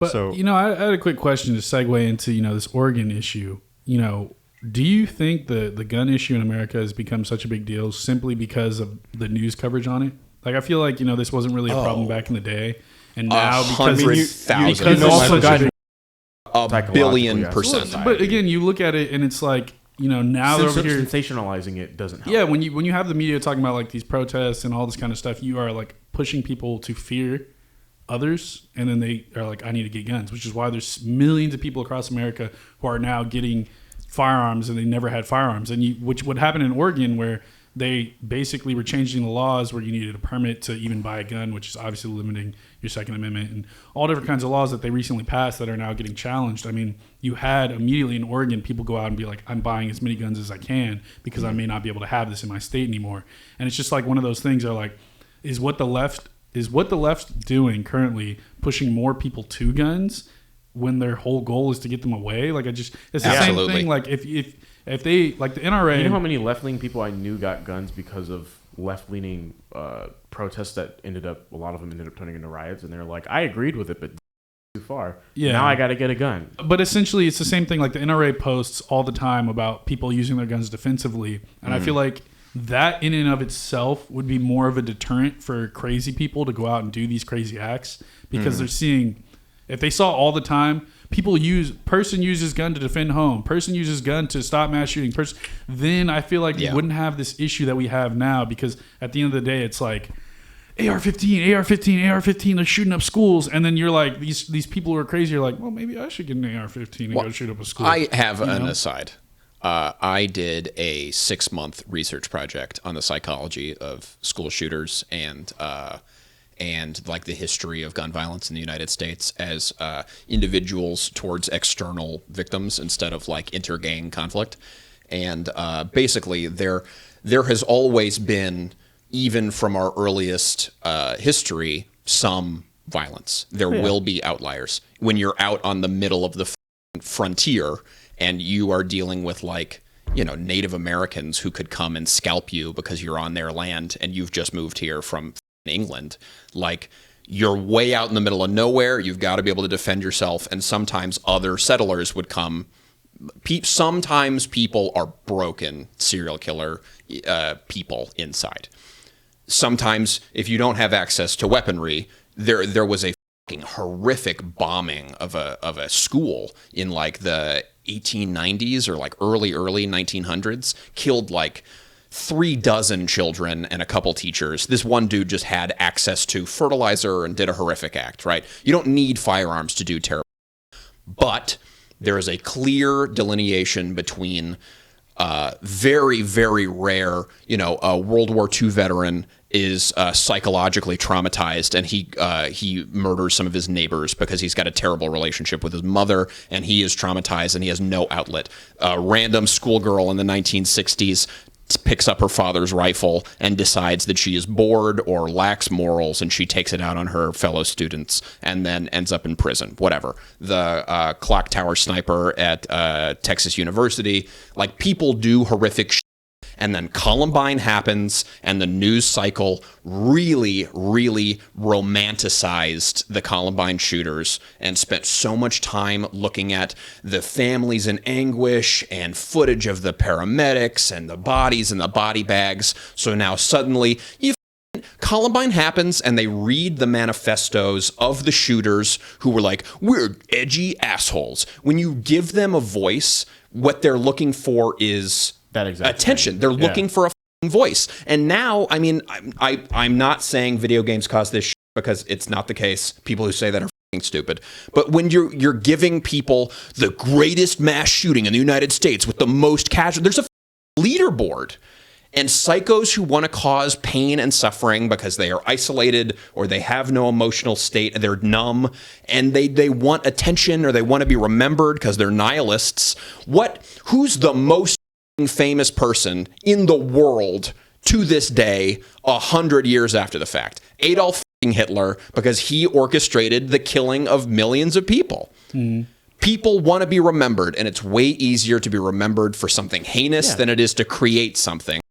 But, So, I had a quick question to segue into, this Oregon issue. Do you think the gun issue in America has become such a big deal simply because of the news coverage on it? Like, I feel like, this wasn't really a problem back in the day. And now because $100,000. also $1 psychological, billion%. But again, you look at it and it's like, now they're over here sensationalizing it doesn't help. Yeah, when you have the media talking about like these protests and all this kind of stuff, you are like pushing people to fear others, and then they are like, I need to get guns, which is why there's millions of people across America who are now getting firearms and they never had firearms. And which would happen in Oregon, where they basically were changing the laws where you needed a permit to even buy a gun, which is obviously limiting your Second Amendment, and all different kinds of laws that they recently passed that are now getting challenged. I mean, you had immediately in Oregon people go out and be like, I'm buying as many guns as I can because I may not be able to have this in my state anymore. And it's just like one of those things are like, is what the left doing currently pushing more people to guns when their whole goal is to get them away? Like, it's the same thing. Like if they, like the NRA, you know how many left-leaning people I knew got guns because of left-leaning protests that a lot of them ended up turning into riots, and they're like, I agreed with it, but too far. Yeah. Now I got to get a gun. But essentially, it's the same thing. Like the NRA posts all the time about people using their guns defensively, and I feel like that in and of itself would be more of a deterrent for crazy people to go out and do these crazy acts, because they're seeing, if they saw all the time, person uses gun to defend home, person uses gun to stop mass shooting, then I feel like we wouldn't have this issue that we have now, because at the end of the day, it's like AR-15, they're shooting up schools, and then you're like, these people who are crazy are like, well, maybe I should get an AR-15 and go shoot up a school. I have an aside. I did a 6-month research project on the psychology of school shooters and like the history of gun violence in the United States as individuals towards external victims instead of like inter-gang conflict. And basically there has always been, even from our earliest history, some violence. There will be outliers. When you're out on the middle of the frontier and you are dealing with like, Native Americans who could come and scalp you because you're on their land and you've just moved here from England, like you're way out in the middle of nowhere. You've got to be able to defend yourself. And sometimes other settlers would come. Sometimes people are broken serial killer people inside. Sometimes if you don't have access to weaponry, there was a horrific bombing of a school in like the 1890s or like early 1900s, killed like 36 children and a couple teachers. This one dude just had access to fertilizer and did a horrific act, right? You don't need firearms to do terrible. But there is a clear delineation between very, very rare, a World War II veteran is psychologically traumatized, and he murders some of his neighbors because he's got a terrible relationship with his mother, and he is traumatized and he has no outlet. A random schoolgirl in the 1960s picks up her father's rifle and decides that she is bored or lacks morals, and she takes it out on her fellow students and then ends up in prison, whatever. The clock tower sniper at Texas University, like, people do horrific shit. And then Columbine happens, and the news cycle really, really romanticized the Columbine shooters and spent so much time looking at the families in anguish and footage of the paramedics and the bodies and the body bags. So now suddenly Columbine happens, and they read the manifestos of the shooters who were like, we're edgy assholes. When you give them a voice, what they're looking for is that exact attention. They're looking for a voice. And now, I mean, I'm not saying video games cause this shit, because it's not the case. People who say that are stupid. But when you're giving people the greatest mass shooting in the United States with the most casual, there's a leaderboard. And psychos who want to cause pain and suffering because they are isolated or they have no emotional state, they're numb, and they want attention or they want to be remembered because they're nihilists. Who's the most famous person in the world to this day, 100 years after the fact? Adolf Hitler, because he orchestrated the killing of millions of people. People want to be remembered, and it's way easier to be remembered for something heinous than it is to create something.